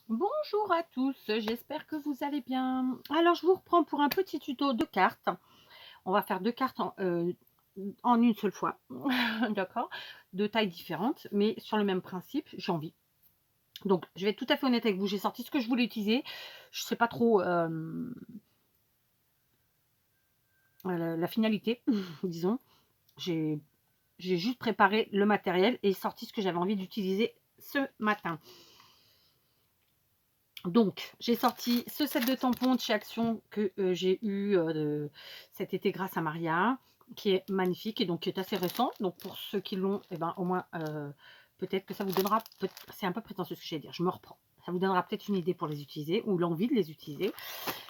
Bonjour à tous, j'espère que vous allez bien. Alors, je vous reprends pour un petit tuto de cartes. On va faire deux cartes en une seule fois, d'accord? De tailles différentes, mais sur le même principe, j'ai envie. Donc, je vais être tout à fait honnête avec vous, j'ai sorti ce que je voulais utiliser. Je sais pas trop la finalité, disons. J'ai juste préparé le matériel et sorti ce que j'avais envie d'utiliser ce matin. Donc, j'ai sorti ce set de tampons de chez Action que j'ai eu cet été grâce à Maria, qui est magnifique et donc qui est assez récent. Donc, pour ceux qui l'ont, eh ben, au moins, peut-être que ça vous donnera, c'est un peu prétentieux ce que je vais dire, je me reprends. Ça vous donnera peut-être une idée pour les utiliser ou l'envie de les utiliser.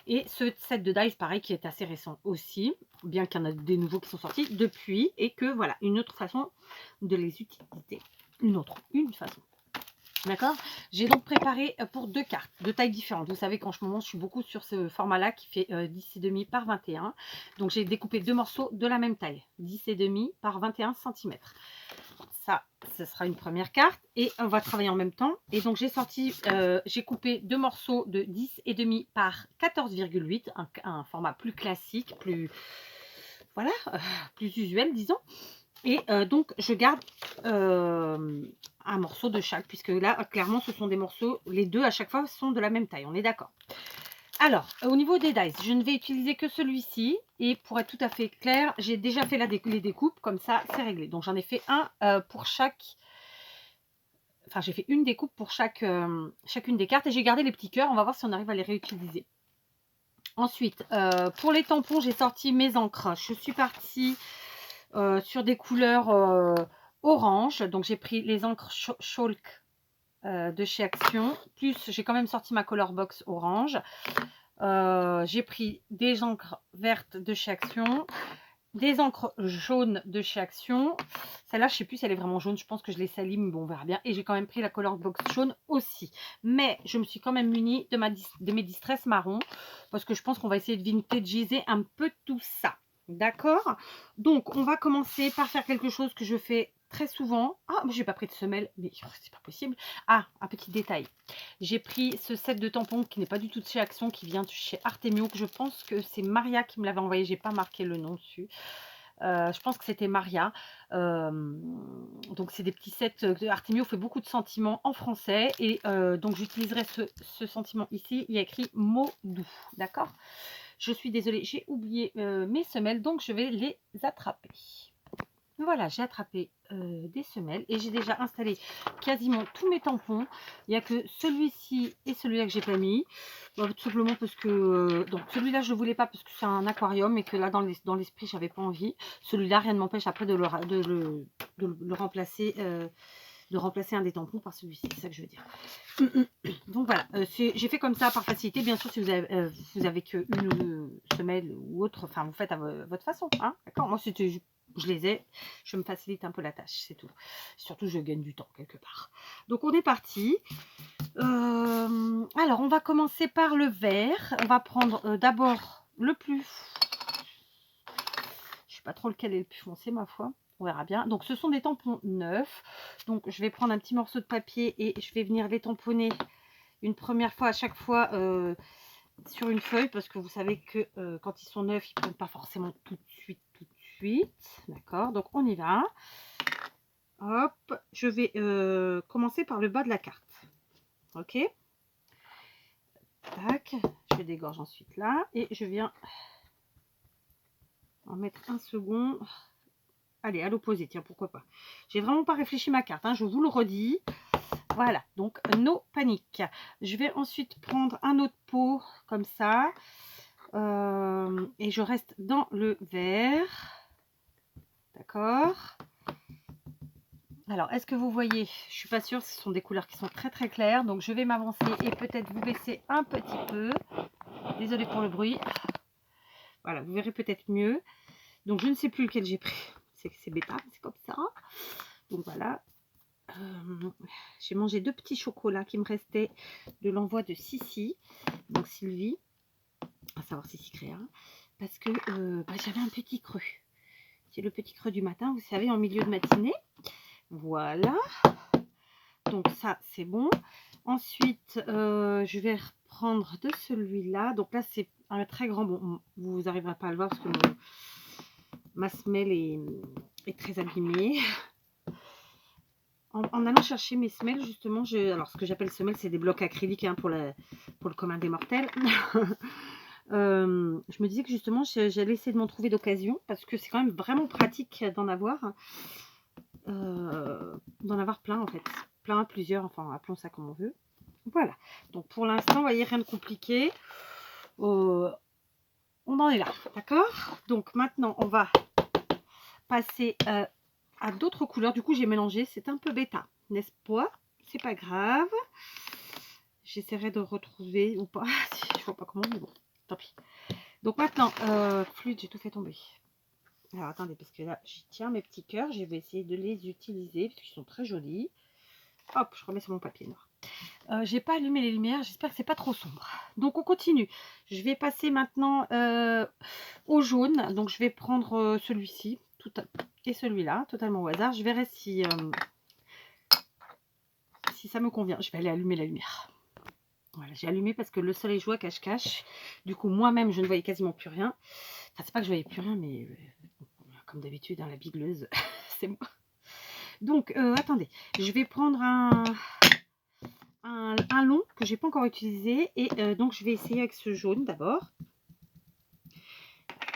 Et ce set de dice, pareil, qui est assez récent aussi, bien qu'il y en a des nouveaux qui sont sortis depuis, et que voilà, une autre façon de les utiliser. Une façon. D'accord. J'ai donc préparé pour deux cartes de tailles différentes. Vous savez qu'en ce moment, je suis beaucoup sur ce format-là qui fait 10,5 par 21. Donc, j'ai découpé deux morceaux de la même taille, 10,5 par 21 cm. Ça, ce sera une première carte et on va travailler en même temps. Et donc, j'ai coupé deux morceaux de 10,5 par 14,8, un format plus classique, plus, voilà, plus usuel, disons. Et donc, je garde un morceau de chaque, puisque là, clairement, ce sont des morceaux, les deux à chaque fois sont de la même taille, on est d'accord. Alors, au niveau des dice, je ne vais utiliser que celui-ci. Et pour être tout à fait clair, j'ai déjà fait les découpes, comme ça, c'est réglé. Donc, j'en ai fait un pour chaque... Enfin, j'ai fait une découpe pour chacune des cartes et j'ai gardé les petits cœurs. On va voir si on arrive à les réutiliser. Ensuite, pour les tampons, j'ai sorti mes encres. Je suis partie sur des couleurs orange. Donc, j'ai pris les encres Chalk de chez Action. Plus, j'ai quand même sorti ma color box orange. J'ai pris des encres vertes de chez Action. Des encres jaunes de chez Action. Celle-là, je ne sais plus si elle est vraiment jaune. Je pense que je l'ai salie, mais bon, on verra bien. Et j'ai quand même pris la color box jaune aussi. Mais je me suis quand même munie de mes distress marron. Parce que je pense qu'on va essayer de vintagiser un peu tout ça. D'accord. Donc, on va commencer par faire quelque chose que je fais très souvent. Ah, j'ai pas pris de semelle, mais c'est pas possible. Ah, un petit détail. J'ai pris ce set de tampons qui n'est pas du tout de chez Action, qui vient de chez Artemio. Que je pense que c'est Maria qui me l'avait envoyé. J'ai pas marqué le nom dessus. Je pense que c'était Maria. Donc, c'est des petits sets. Artemio fait beaucoup de sentiments en français. Et donc, j'utiliserai ce sentiment ici. Il y a écrit mot doux. D'accord. Je suis désolée, j'ai oublié mes semelles, donc je vais les attraper. Voilà, j'ai attrapé des semelles et j'ai déjà installé quasiment tous mes tampons. Il n'y a que celui-ci et celui-là que j'ai pas mis. Tout simplement parce que donc celui-là je ne voulais pas parce que c'est un aquarium et que là dans l'esprit j'avais pas envie. Celui-là, rien ne m'empêche après de le remplacer. De remplacer un des tampons par celui-ci, c'est ça que je veux dire. Donc voilà, j'ai fait comme ça par facilité. Bien sûr, si vous avez qu'une semelle ou autre, enfin vous faites à votre façon. Hein, d'accord. Moi, c'était, je les ai, je me facilite un peu la tâche, c'est tout. Surtout, je gagne du temps quelque part. Donc on est parti. Alors, on va commencer par le vert. On va prendre d'abord le plus... Je ne sais pas trop lequel est le plus foncé, ma foi. On verra bien. Donc, ce sont des tampons neufs. Donc, je vais prendre un petit morceau de papier et je vais venir les tamponner une première fois à chaque fois sur une feuille. Parce que vous savez que quand ils sont neufs, ils ne prennent pas forcément tout de suite. D'accord. Donc, on y va. Hop. Je vais commencer par le bas de la carte. Ok. Tac. Je dégorge ensuite là. Et je viens en mettre un second. Allez, à l'opposé, tiens, pourquoi pas. J'ai vraiment pas réfléchi ma carte, hein, je vous le redis. Voilà, donc no panique. Je vais ensuite prendre un autre pot, comme ça. Et je reste dans le vert. D'accord. Alors, est-ce que vous voyez? Je suis pas sûre, ce sont des couleurs qui sont très très claires. Donc, je vais m'avancer et peut-être vous baisser un petit peu. Désolée pour le bruit. Voilà, vous verrez peut-être mieux. Donc, je ne sais plus lequel j'ai pris. C'est bêta, c'est comme ça. Donc, voilà. J'ai mangé deux petits chocolats qui me restaient de l'envoi de Sissi, donc Sylvie, à savoir Sissi Créa, parce que j'avais un petit creux. C'est le petit creux du matin, vous savez, en milieu de matinée. Voilà. Donc ça, c'est bon. Ensuite, je vais reprendre de celui-là. Donc là, c'est un très grand. Bon, vous n'arriverez pas à le voir parce que ma semelle est très abîmée. En allant chercher mes semelles, justement, alors ce que j'appelle semelles, c'est des blocs acryliques hein, pour le commun des mortels. Je me disais que justement, j'allais essayer de m'en trouver d'occasion parce que c'est quand même vraiment pratique d'en avoir plein en fait. Plein, plusieurs, enfin, appelons ça comme on veut. Voilà. Donc pour l'instant, vous voyez, rien de compliqué. On en est là, d'accord? Donc maintenant, on va passer à d'autres couleurs. Du coup, j'ai mélangé. C'est un peu bêta, n'est-ce pas? C'est pas grave. J'essaierai de retrouver ou pas. Je vois pas comment, mais bon, tant pis. Donc maintenant, fluide, j'ai tout fait tomber. Alors attendez, parce que là, j'y tiens mes petits cœurs. Je vais essayer de les utiliser parce qu'ils sont très jolis. Hop, je remets sur mon papier noir. J'ai pas allumé les lumières, j'espère que c'est pas trop sombre. Donc on continue. Je vais passer maintenant au jaune. Donc je vais prendre celui-ci et celui-là, totalement au hasard. Je verrai si ça me convient. Je vais aller allumer la lumière. Voilà, j'ai allumé parce que le soleil joue à cache-cache. Du coup, moi-même, je ne voyais quasiment plus rien. Enfin, c'est pas que je voyais plus rien, mais comme d'habitude, hein, la bigleuse, c'est moi. Donc, attendez, je vais prendre un long que j'ai pas encore utilisé et donc je vais essayer avec ce jaune d'abord.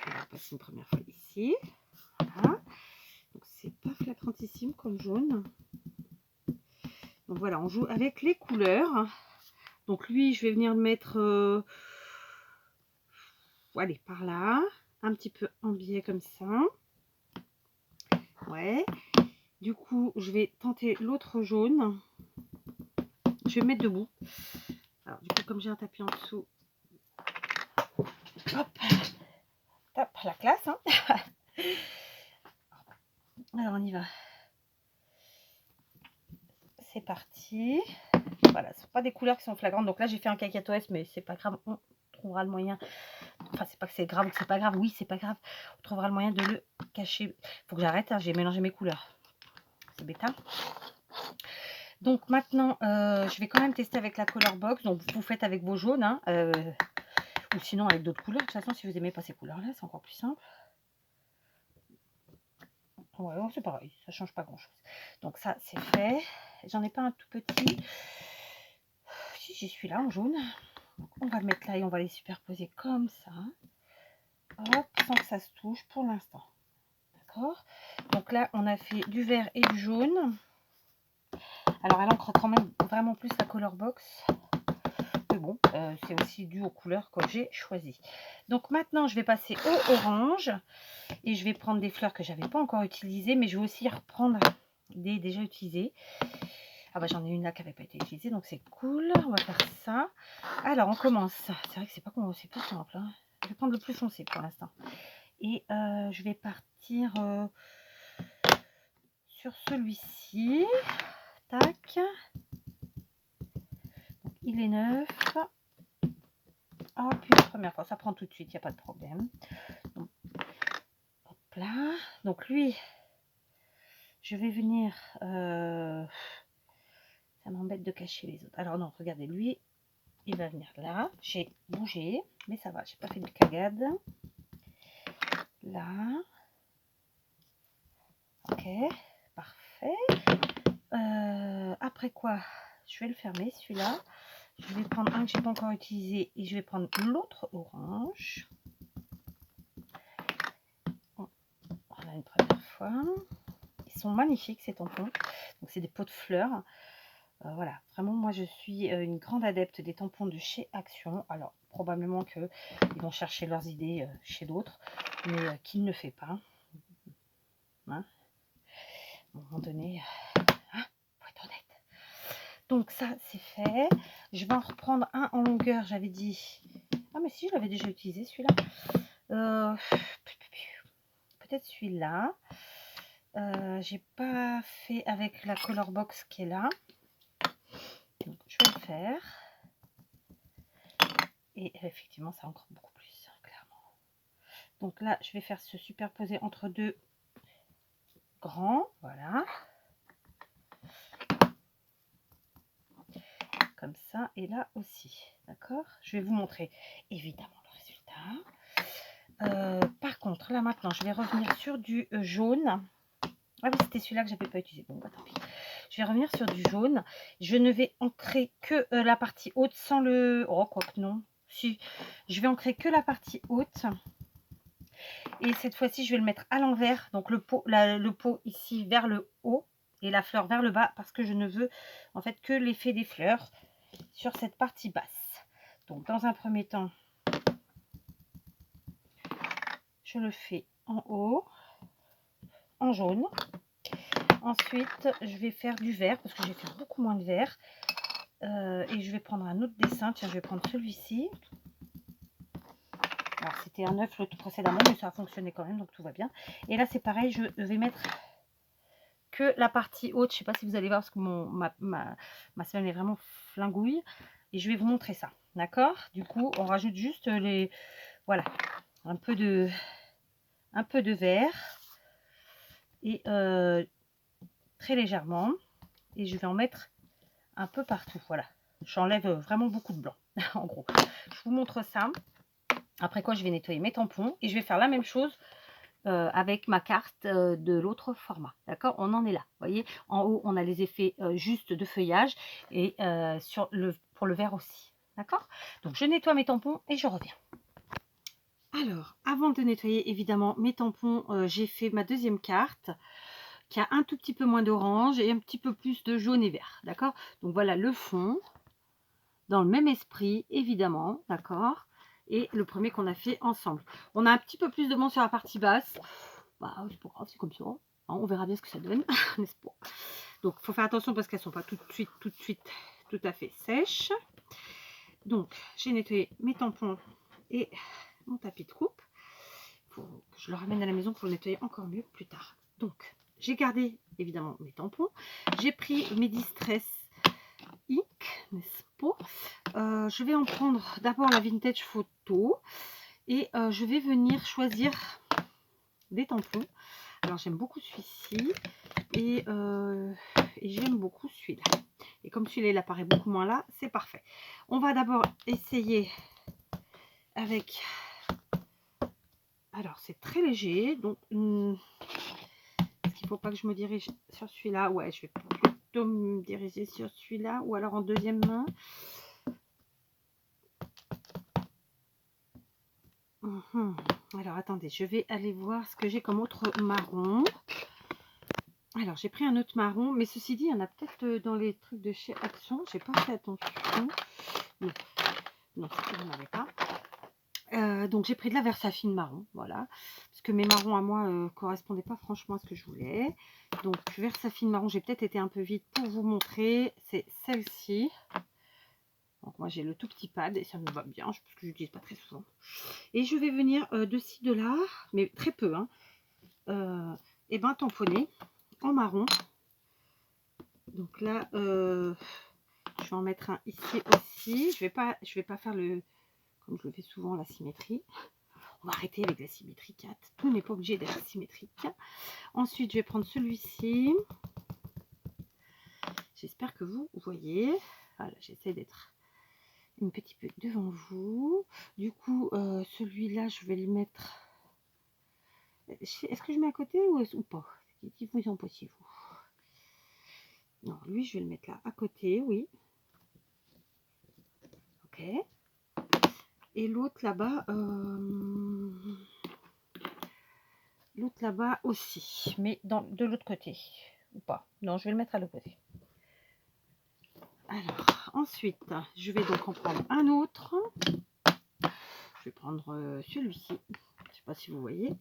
On va passer une première fois ici. Voilà. Donc c'est pas flagrantissime comme jaune. Donc voilà, on joue avec les couleurs. Donc lui, je vais venir le mettre allez, par là, un petit peu en biais comme ça. Ouais. Du coup, je vais tenter l'autre jaune. Je vais me mettre debout. Alors du coup, comme j'ai un tapis en dessous, hop, hop, la classe. Hein. Alors on y va. C'est parti. Voilà, ce sont pas des couleurs qui sont flagrantes. Donc là, j'ai fait un cacatoès, mais c'est pas grave. On trouvera le moyen. Enfin, c'est pas que c'est grave ou que c'est pas grave. Oui, c'est pas grave. On trouvera le moyen de le cacher. Faut que j'arrête. Hein, j'ai mélangé mes couleurs. C'est bêta. Donc maintenant, je vais quand même tester avec la color box. Donc vous faites avec vos jaunes. Hein, ou sinon avec d'autres couleurs. De toute façon, si vous n'aimez pas ces couleurs-là, c'est encore plus simple. Ouais, c'est pareil. Ça change pas grand-chose. Donc ça, c'est fait. J'en ai pas un tout petit. Si, j'y suis là en jaune. Donc on va le mettre là et on va les superposer comme ça. Hop, sans que ça se touche pour l'instant. D'accord. Donc là, on a fait du vert et du jaune. Alors, elle encre quand même vraiment plus la color box. Mais bon, c'est aussi dû aux couleurs que j'ai choisies. Donc maintenant, je vais passer au orange. Et je vais prendre des fleurs que j'avais pas encore utilisées. Mais je vais aussi reprendre des déjà utilisées. Ah bah j'en ai une là qui n'avait pas été utilisée. Donc c'est cool. On va faire ça. Alors, on commence. C'est vrai que c'est pas simple. Hein. Je vais prendre le plus foncé pour l'instant. Et je vais partir sur celui-ci. Tac. Donc, il est neuf. Hop, une première fois. Ça prend tout de suite, il n'y a pas de problème. Donc, hop là. Donc lui, je vais venir... ça m'embête de cacher les autres. Alors non, regardez, lui, il va venir là. J'ai bougé, mais ça va, j'ai pas fait de cagade. Là. Ok, parfait. Après quoi, je vais le fermer, celui-là. Je vais prendre un que j'ai pas encore utilisé et je vais prendre l'autre orange. Voilà une première fois. Ils sont magnifiques ces tampons. Donc c'est des pots de fleurs. Voilà, vraiment moi je suis une grande adepte des tampons de chez Action. Alors probablement qu'ils vont chercher leurs idées chez d'autres, mais qui ne le fait pas. Hein, à un moment donné, hein, faut être honnête. Donc ça c'est fait. Je vais en reprendre un en longueur, j'avais dit. Ah mais si, je l'avais déjà utilisé celui-là. Peut-être celui-là. J'ai pas fait avec la color box qui est là. Donc, je vais le faire. Et effectivement, ça ancre beaucoup plus, clairement. Donc là, je vais faire se superposer entre deux grands. Voilà. comme ça, et là aussi, d'accord? Je vais vous montrer évidemment le résultat. Par contre, là maintenant, je vais revenir sur du jaune. Ah oui, c'était celui-là que j'avais pas utilisé. Bon, bah tant pis. Je vais revenir sur du jaune. Je ne vais ancrer que la partie haute sans le... Oh, quoique non. Si, je vais ancrer que la partie haute. Et cette fois-ci, je vais le mettre à l'envers. Donc le pot ici vers le haut et la fleur vers le bas, parce que je ne veux en fait que l'effet des fleurs sur cette partie basse. Donc dans un premier temps, je le fais en haut, en jaune. Ensuite, je vais faire du vert, parce que j'ai fait beaucoup moins de vert. Et je vais prendre un autre dessin. Tiens, je vais prendre celui-ci. Alors, c'était un œuf l'autre précédemment, mais ça a fonctionné quand même, donc tout va bien. Et là, c'est pareil, je vais mettre que la partie haute. Je ne sais pas si vous allez voir, parce que ma semaine est vraiment flingouille. Et je vais vous montrer ça, d'accord? Du coup, on rajoute juste les... Voilà, un peu de vert. Et très légèrement. Et je vais en mettre un peu partout, voilà. J'enlève vraiment beaucoup de blanc, en gros. Je vous montre ça. Après quoi, je vais nettoyer mes tampons et je vais faire la même chose avec ma carte de l'autre format. D'accord? On en est là. Vous voyez, en haut, on a les effets juste de feuillage et pour le vert aussi. D'accord? Donc, je nettoie mes tampons et je reviens. Alors, avant de nettoyer évidemment mes tampons, j'ai fait ma deuxième carte qui a un tout petit peu moins d'orange et un petit peu plus de jaune et vert. D'accord? Donc, voilà le fond. Dans le même esprit, évidemment, d'accord? Et le premier qu'on a fait ensemble. On a un petit peu plus de monde sur la partie basse. Bah, c'est pas grave, c'est comme ça. On verra bien ce que ça donne, n'est-ce pas? Donc, il faut faire attention parce qu'elles ne sont pas tout de suite, tout à fait sèches. Donc, j'ai nettoyé mes tampons et mon tapis de coupe. Faut que je le ramène à la maison pour le nettoyer encore mieux plus tard. Donc, j'ai gardé évidemment mes tampons. J'ai pris mes Distress Ink, n'est-ce pas? Je vais en prendre d'abord la Vintage Photo et je vais venir choisir des tampons. Alors j'aime beaucoup celui-ci et j'aime beaucoup celui-là. Et comme celui-là il apparaît beaucoup moins là, c'est parfait. On va d'abord essayer avec... Alors c'est très léger, donc est-ce qu'il ne faut pas que je me dirige sur celui-là? Ouais, je vais plutôt me diriger sur celui-là ou alors en deuxième main. Alors attendez, je vais aller voir ce que j'ai comme autre marron. Alors j'ai pris un autre marron, mais ceci dit, il y en a peut-être dans les trucs de chez Action. J'ai pas fait attention. Non, non, je n'en avais pas. Donc j'ai pris de la Versafine marron, voilà, parce que mes marrons à moi correspondaient pas franchement à ce que je voulais. Donc Versafine marron, j'ai peut-être été un peu vite pour vous montrer. C'est celle-ci. Donc moi j'ai le tout petit pad et ça me va bien, parce que je l'utilise pas très souvent. Et je vais venir de ci, de là, mais très peu, hein, et ben tamponner en marron. Donc là, je vais en mettre un ici aussi. Je vais pas faire le, comme je le fais souvent, la symétrie. On va arrêter avec la symétrie 4. Tout n'est pas obligé d'être symétrique. Ensuite, je vais prendre celui-ci. J'espère que vous voyez. Voilà, j'essaie d'être un petit peu devant vous. Du coup, celui-là, je vais le mettre... Est-ce que je mets à côté ou pas? Dites-vous en possiez-vous. Non, lui, je vais le mettre là, à côté, oui. Ok. Et l'autre là-bas... l'autre là-bas aussi, mais de l'autre côté, ou pas? Non, je vais le mettre à l'opposé. Alors, ensuite, je vais donc en prendre un autre. Je vais prendre celui-ci. Je ne sais pas si vous voyez. De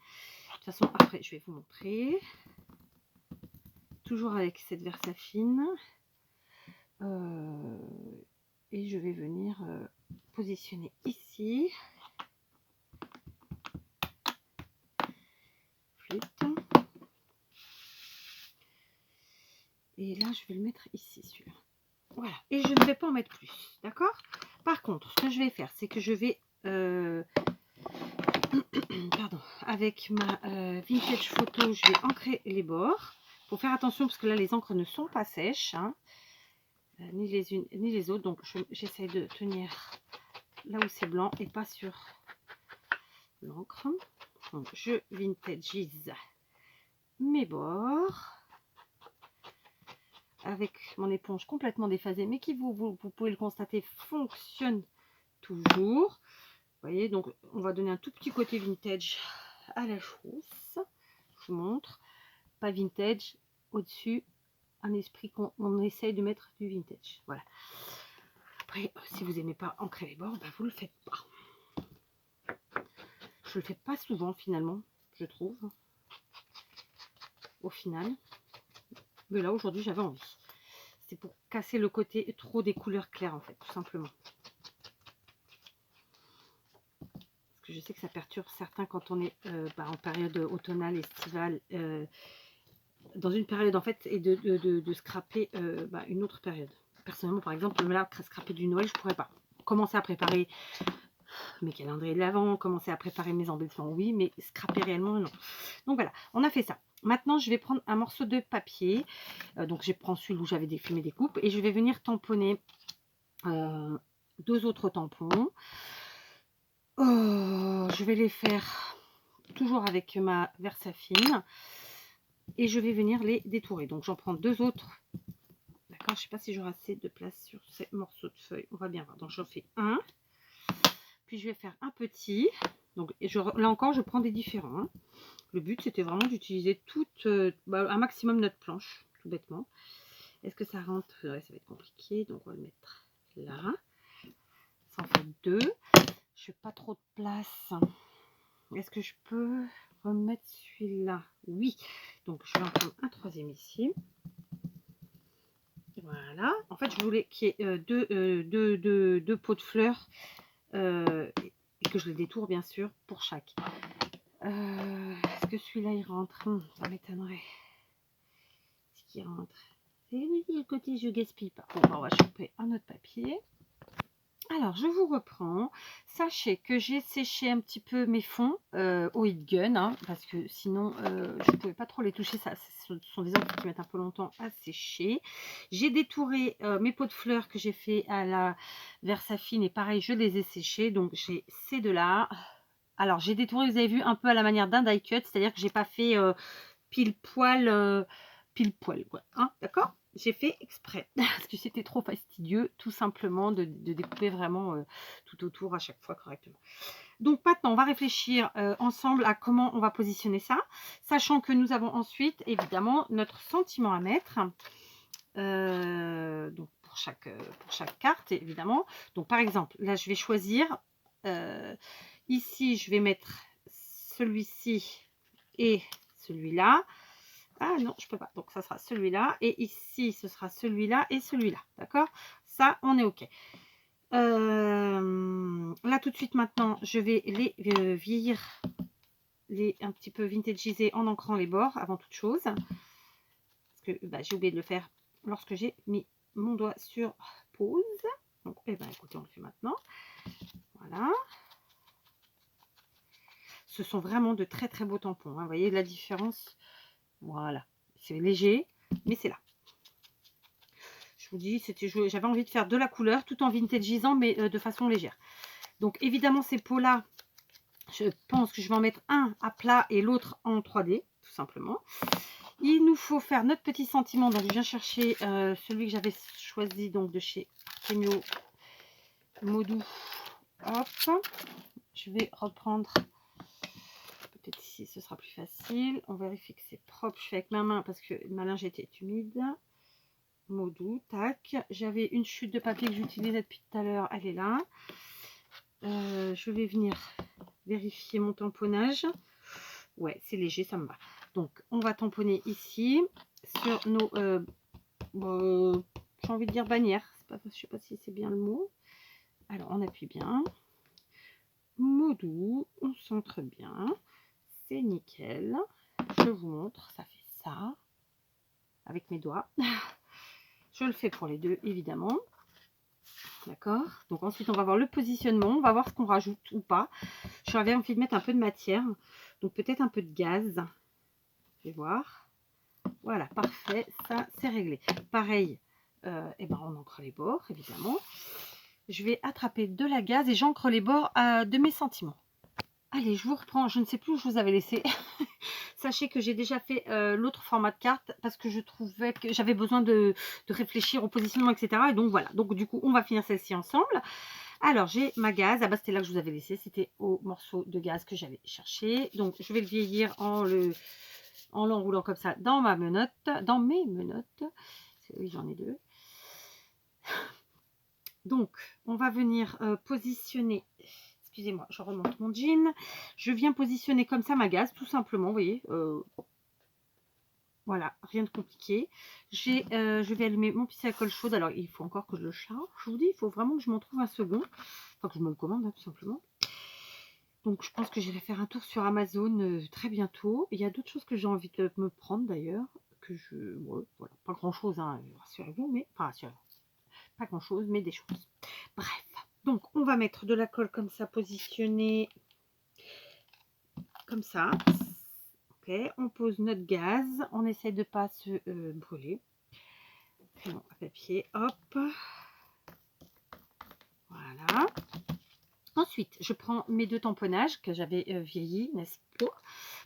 toute façon, après, je vais vous montrer. Toujours avec cette Versafine. Et je vais venir positionner ici. Et là, je vais le mettre ici, celui-là. Voilà. Et je ne vais pas en mettre plus. D'accord? Par contre, ce que je vais faire, c'est que je vais... pardon, avec ma Vintage Photo, je vais ancrer les bords. Il faut faire attention parce que là, les encres ne sont pas sèches. Hein. ni les unes ni les autres. Donc j'essaie de tenir là où c'est blanc et pas sur l'encre. Donc je vintagise mes bords avec mon éponge complètement déphasée, mais qui vous pouvez le constater fonctionne toujours. Vous voyez, donc on va donner un tout petit côté vintage à la chose. Je vous montre, pas vintage, au-dessus un esprit qu'on essaye de mettre du vintage. Voilà. Après, si vous n'aimez pas ancrer les bords, bah, vous le faites pas. Je le fais pas souvent finalement, je trouve. Au final, mais là aujourd'hui j'avais envie. C'est pour casser le côté trop des couleurs claires en fait, tout simplement. Parce que je sais que ça perturbe certains quand on est en période automnale, estivale, dans une période en fait, et de scraper une autre période. Personnellement, par exemple, là, scraper du Noël, je pourrais pas. Commencer à préparer mes calendriers de l'Avent, commencer à préparer mes embellissements, oui, mais scraper réellement, non. Donc voilà, on a fait ça. Maintenant, je vais prendre un morceau de papier. Donc, je prends celui où j'avais défumé des coupes et je vais venir tamponner 2 autres tampons. Je vais les faire toujours avec ma Versafine et je vais venir les détourer. Donc, j'en prends 2 autres. D'accord, je ne sais pas si j'aurai assez de place sur ces morceaux de feuilles. On va bien voir. Donc, j'en fais un. Puis, je vais faire un petit. Donc, là encore, je prends des différents. Hein. Le but, c'était vraiment d'utiliser un maximum notre planche, tout bêtement. Est-ce que ça rentre? Ouais, ça va être compliqué. Donc, on va le mettre là. Ça en fait 2. Je n'ai pas trop de place. Est-ce que je peux remettre celui-là? Oui. Donc, je vais en prendre un troisième ici. Voilà. En fait, je voulais qu'il y ait deux pots de fleurs et que je les détourne, bien sûr, pour chaque. Est-ce que celui-là, il rentre? Ça m'étonnerait. Ce qui rentre. C'est le côté je gaspille pas. Bon, on va choper un autre papier. Alors, je vous reprends. Sachez que j'ai séché un petit peu mes fonds au heat gun, hein, parce que sinon, je ne pouvais pas trop les toucher. Ce sont des encres qui mettent un peu longtemps à sécher. J'ai détouré mes pots de fleurs que j'ai fait à la Versafine et pareil, je les ai séchés. Donc, j'ai ces deux-là. Alors, j'ai détouré, vous avez vu, un peu à la manière d'un die cut, c'est-à-dire que j'ai pas fait pile poil, quoi. Hein, d'accord? J'ai fait exprès parce que c'était trop fastidieux tout simplement de découper vraiment tout autour à chaque fois correctement. Donc maintenant on va réfléchir ensemble à comment on va positionner ça, sachant que nous avons ensuite évidemment notre sentiment à mettre donc pour chaque carte évidemment. Donc par exemple là je vais choisir ici je vais mettre celui-ci et celui-là. Ah non, je peux pas. Donc, ça sera celui-là. Et ici, ce sera celui-là et celui-là. D'accord? Ça, on est OK. Là, tout de suite, maintenant, je vais les vieillir, un petit peu vintagiser en ancrant les bords avant toute chose. Parce que j'ai oublié de le faire lorsque j'ai mis mon doigt sur pause. Donc, écoutez, on le fait maintenant. Voilà. Ce sont vraiment de très, très beaux tampons. Hein. Vous voyez la différence? Voilà. C'est léger, mais c'est là. Je vous dis, j'avais envie de faire de la couleur tout en vintagisant, mais de façon légère. Donc évidemment, ces pots-là, je pense que je vais en mettre un à plat et l'autre en 3D, tout simplement. Il nous faut faire notre petit sentiment. Donc je viens chercher celui que j'avais choisi donc de chez Artemio Modou. Hop, je vais reprendre. Peut-être ici, ce sera plus facile. On vérifie que c'est propre. Je fais avec ma main parce que ma lingette est humide. Modou, tac. J'avais une chute de papier que j'utilisais depuis tout à l'heure, elle est là. Je vais venir vérifier mon tamponnage. Ouais, c'est léger, ça me va. Donc, on va tamponner ici sur nos, j'ai envie de dire bannières. Je ne sais pas si c'est bien le mot. Alors, on appuie bien. Modou, on centre bien. C'est nickel. Je vous montre, ça fait ça avec mes doigts. Je le fais pour les deux, évidemment. D'accord. Donc ensuite, on va voir le positionnement. On va voir ce qu'on rajoute ou pas. J'avais envie de mettre un peu de matière. Donc peut-être un peu de gaz. Je vais voir. Voilà, parfait. Ça, c'est réglé. Pareil, et ben on encre les bords, évidemment. Je vais attraper de la gaze et j'encre les bords de mes sentiments. Allez, je vous reprends. Je ne sais plus où je vous avais laissé. Sachez que j'ai déjà fait l'autre format de carte parce que je trouvais que j'avais besoin de réfléchir au positionnement, etc. Et donc voilà. Donc du coup, on va finir celle-ci ensemble. Alors, j'ai ma gaze. Ah bah, c'était là que je vous avais laissé. C'était au morceau de gaze que j'avais cherché. Donc, je vais le vieillir en l'enroulant comme ça dans ma menotte, dans mes menottes. Oui, j'en ai deux. Donc, on va venir positionner. Excusez-moi, je remonte mon jean. Je viens positionner comme ça ma gaze, tout simplement, vous voyez. Voilà, rien de compliqué. Je vais allumer mon pistolet à colle chaude. Alors, il faut encore que je le charge. Je vous dis, il faut vraiment que je m'en trouve un second. Enfin, que je me le commande, hein, tout simplement. Donc, je pense que je vais faire un tour sur Amazon très bientôt. Il y a d'autres choses que j'ai envie de me prendre, d'ailleurs. Ouais, voilà, pas grand-chose, hein, rassurez-vous, mais... Enfin, rassurez-vous. Pas grand-chose, mais des choses. Bref. Donc, on va mettre de la colle comme ça, positionnée comme ça. Ok, on pose notre gaz. On essaie de ne pas se brûler. Crayon à papier, hop. Voilà. Ensuite, je prends mes deux tamponnages que j'avais vieillis, n'est-ce pas?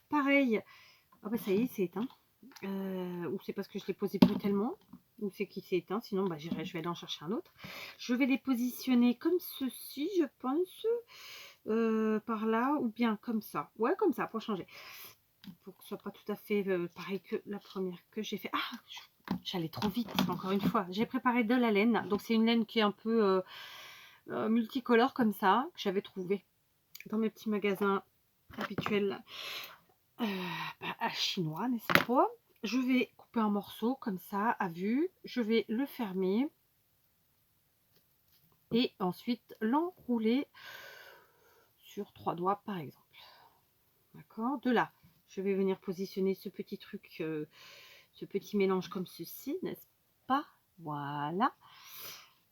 Pareil. Ah bah ça y est, c'est éteint. Ou c'est parce que je l'ai posé brutalement, ou c'est qu'il s'est éteint. Sinon, bah, je vais aller en chercher un autre. Je vais les positionner comme ceci, je pense. Par là, ou bien comme ça. Ouais, comme ça, pour changer. Pour que ce soit pas tout à fait pareil que la première que j'ai fait. Ah, j'allais trop vite, encore une fois. J'ai préparé de la laine. Donc, c'est une laine qui est un peu multicolore comme ça, que j'avais trouvé dans mes petits magasins habituels chinois, n'est-ce pas? Je vais couper un morceau comme ça, à vue. Je vais le fermer. Et ensuite, l'enrouler sur 3 doigts, par exemple. D'accord? De là, je vais venir positionner ce petit truc, ce petit mélange comme ceci, n'est-ce pas? Voilà.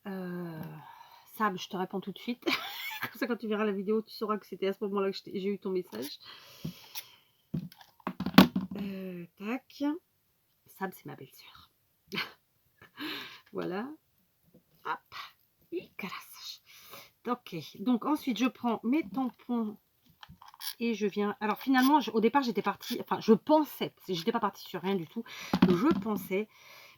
Sab, je te réponds tout de suite. Comme ça, quand tu verras la vidéo, tu sauras que c'était à ce moment-là que j'ai eu ton message. Tac. Sab, c'est ma belle-sœur. Voilà. Hop. Ok. Donc, ensuite, je prends mes tampons et je viens... Alors, finalement, au départ, j'étais partie... Enfin, je pensais, j'étais pas partie sur rien du tout. Je pensais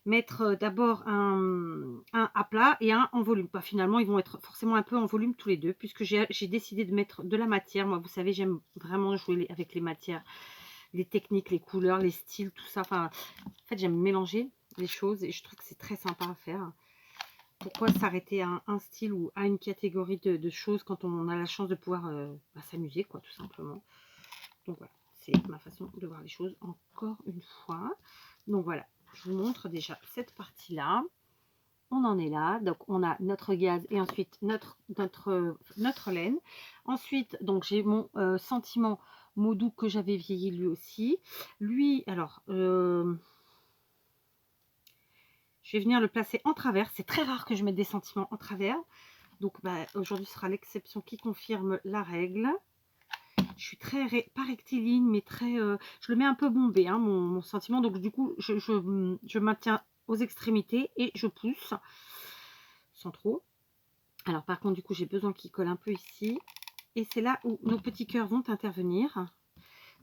mettre d'abord un à plat et un en volume. Bah, finalement, ils vont être forcément un peu en volume tous les deux, puisque j'ai décidé de mettre de la matière. Moi, vous savez, j'aime vraiment jouer avec les matières, les techniques, les couleurs, les styles, tout ça. Enfin, en fait, j'aime mélanger les choses et je trouve que c'est très sympa à faire. Pourquoi s'arrêter à un style ou à une catégorie de choses quand on a la chance de pouvoir s'amuser, quoi, tout simplement. Donc voilà, c'est ma façon de voir les choses encore une fois. Donc voilà, je vous montre déjà cette partie-là. On en est là. Donc, on a notre gaz et ensuite notre laine. Ensuite, donc j'ai mon sentiment Modou que j'avais vieilli lui aussi. Lui, alors, je vais venir le placer en travers. C'est très rare que je mette des sentiments en travers. Donc, bah, aujourd'hui sera l'exception qui confirme la règle. Je suis très, pas rectiligne, mais très... je le mets un peu bombé, hein, mon sentiment. Donc, du coup, je maintiens aux extrémités et je pousse sans trop. Alors, par contre, du coup, j'ai besoin qu'il colle un peu ici. Et c'est là où nos petits cœurs vont intervenir.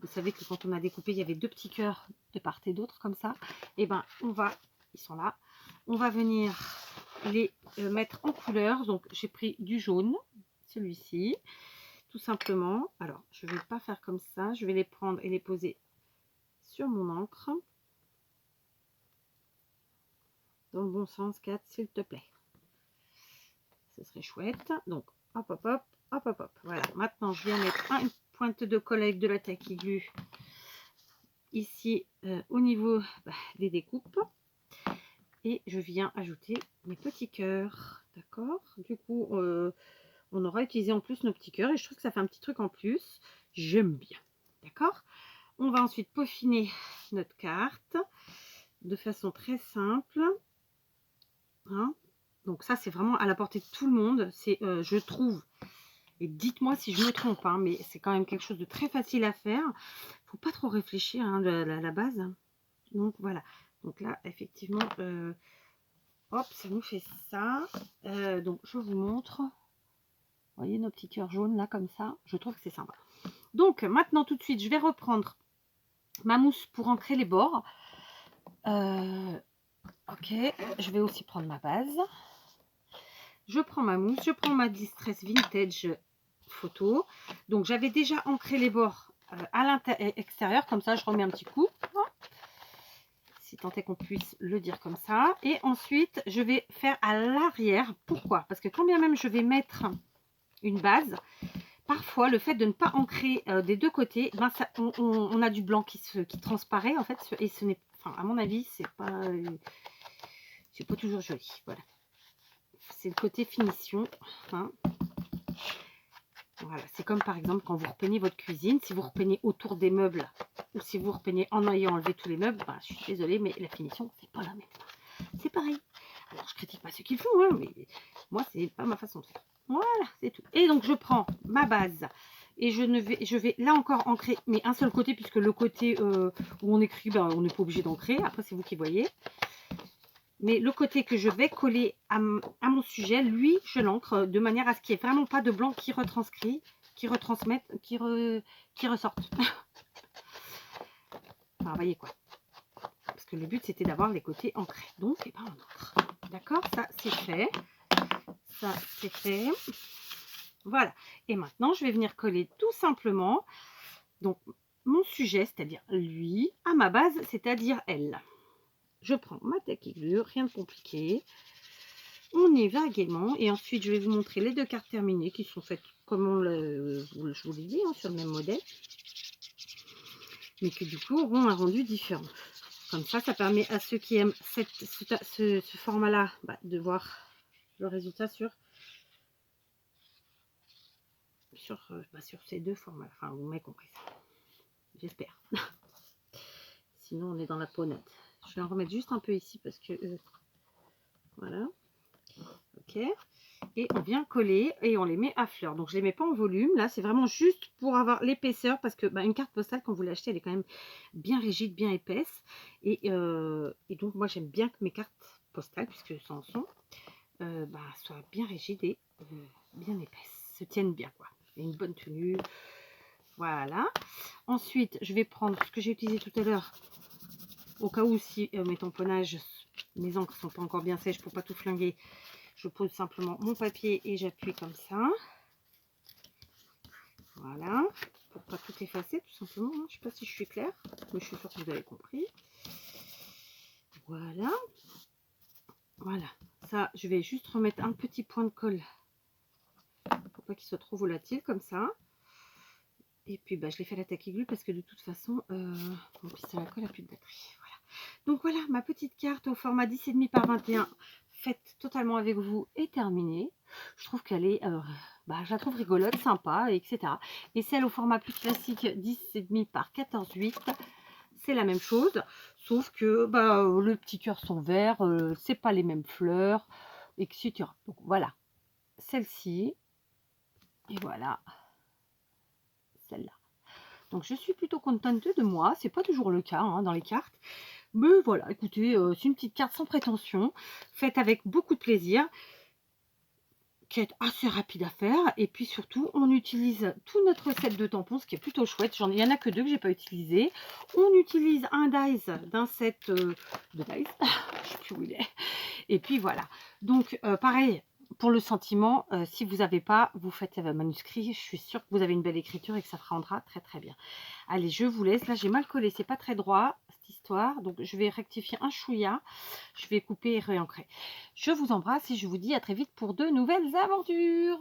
Vous savez que quand on a découpé, il y avait 2 petits cœurs de part et d'autre, comme ça. Et ben, ils sont là. On va venir les mettre en couleur. Donc, j'ai pris du jaune, celui-ci. Tout simplement. Alors, je ne vais pas faire comme ça. Je vais les prendre et les poser sur mon encre. Dans le bon sens, 4, s'il te plaît. Ce serait chouette. Donc, hop, hop, hop, hop, hop, hop. Voilà. Maintenant, je viens mettre une pointe de colle avec de la tacky glue ici au niveau des découpes. Et je viens ajouter mes petits cœurs. D'accord? Du coup, on aura utilisé en plus nos petits cœurs et je trouve que ça fait un petit truc en plus. J'aime bien. D'accord? On va ensuite peaufiner notre carte de façon très simple. Hein? Donc ça, c'est vraiment à la portée de tout le monde. C'est, je trouve, et dites-moi si je me trompe, hein, mais c'est quand même quelque chose de très facile à faire. Faut pas trop réfléchir, hein, la base. Donc voilà. Donc là, effectivement, hop, ça nous fait ça. Donc, je vous montre. Vous voyez nos petits cœurs jaunes là, comme ça. Je trouve que c'est sympa. Donc, maintenant, tout de suite, je vais reprendre ma mousse pour ancrer les bords. Ok, je vais aussi prendre ma base. Je prends ma mousse, je prends ma Distress Vintage photo. Donc, j'avais déjà ancré les bords à l'extérieur. Comme ça, je remets un petit coup. Si tant est qu'on puisse le dire comme ça. Et ensuite, je vais faire à l'arrière. Pourquoi? Parce que quand bien même je vais mettre une base, parfois le fait de ne pas ancrer des deux côtés, ben ça, on a du blanc qui transparaît en fait. Et ce n'est, enfin, à mon avis, c'est pas toujours joli. Voilà. C'est le côté finition. Hein. Voilà, c'est comme par exemple quand vous repeignez votre cuisine, si vous repeignez autour des meubles ou si vous repeignez en ayant enlevé tous les meubles, ben, je suis désolée, mais la finition, c'est pas la même. C'est pareil. Alors, je critique pas ceux qui le font, hein, mais moi, c'est pas ma façon de faire. Voilà, c'est tout. Et donc, je prends ma base et je vais là encore ancrer, mais un seul côté, puisque le côté où on écrit, ben, on n'est pas obligé d'ancrer. Après, c'est vous qui voyez. Mais le côté que je vais coller à mon sujet, lui, je l'ancre de manière à ce qu'il n'y ait vraiment pas de blanc qui retranscrit, qui retransmette, qui ressorte. Enfin, vous voyez quoi. Parce que le but, c'était d'avoir les côtés ancrés. Donc, eh ben, on ancre. D'accord? Ça, c'est fait. Ça, c'est fait. Voilà. Et maintenant, je vais venir coller tout simplement donc mon sujet, c'est-à-dire lui, à ma base, c'est-à-dire elle. Je prends ma taquillure, rien de compliqué. On y va gaiement. Et ensuite, je vais vous montrer les deux cartes terminées qui sont faites comme je vous l'ai dit, hein, sur le même modèle. Mais qui du coup auront un rendu différent. Comme ça, ça permet à ceux qui aiment ce format-là bah, de voir le résultat sur ces deux formats. Enfin, vous m'avez compris ça. J'espère. Sinon, on est dans la peau nette. Je vais en remettre juste un peu ici parce que... voilà. Ok. Et on vient coller et on les met à fleur. Donc, je les mets pas en volume. Là, c'est vraiment juste pour avoir l'épaisseur parce que bah, une carte postale, quand vous l'achetez, elle est quand même bien rigide, bien épaisse. Et donc, moi, j'aime bien que mes cartes postales, puisque ça en sont, bah, soient bien rigides et bien épaisses. Se tiennent bien, quoi. Et une bonne tenue. Voilà. Ensuite, je vais prendre ce que j'ai utilisé tout à l'heure. Au cas où, si mes tamponnages, mes encres sont pas encore bien sèches pour pas tout flinguer, je pose simplement mon papier et j'appuie comme ça. Voilà. Pour pas tout effacer, tout simplement. Je sais pas si je suis claire, mais je suis sûre que vous avez compris. Voilà. Voilà. Ça, je vais juste remettre un petit point de colle pour pas qu'il soit trop volatile comme ça. Et puis, bah, je l'ai fait à la taquiglu parce que de toute façon, mon pistolet à colle n'a plus de batterie. Voilà. Donc voilà, ma petite carte au format 10,5 par 21, faite totalement avec vous, est terminée. Je trouve qu'elle est, bah, je la trouve rigolote, sympa, etc. Et celle au format plus classique, 10,5 par 14,8, c'est la même chose, sauf que bah, le petit cœur sont verts, c'est pas les mêmes fleurs, etc. Donc voilà, celle-ci, et voilà, celle-là. Donc je suis plutôt contente de moi, c'est pas toujours le cas hein, dans les cartes. Mais voilà, écoutez, c'est une petite carte sans prétention, faite avec beaucoup de plaisir, qui est assez rapide à faire. Et puis surtout, on utilise tout notre set de tampons, ce qui est plutôt chouette. Il n'y en a que deux que j'ai pas utilisé. On utilise un dies d'un set de dies, je sais plus où il est. Et puis voilà. Donc pareil, pour le sentiment, si vous n'avez pas, vous faites manuscrit. Je suis sûre que vous avez une belle écriture et que ça rendra très très bien. Allez, je vous laisse. Là, j'ai mal collé, c'est pas très droit cette histoire. Donc, je vais rectifier un chouïa. Je vais couper et réancrer. Je vous embrasse et je vous dis à très vite pour de nouvelles aventures.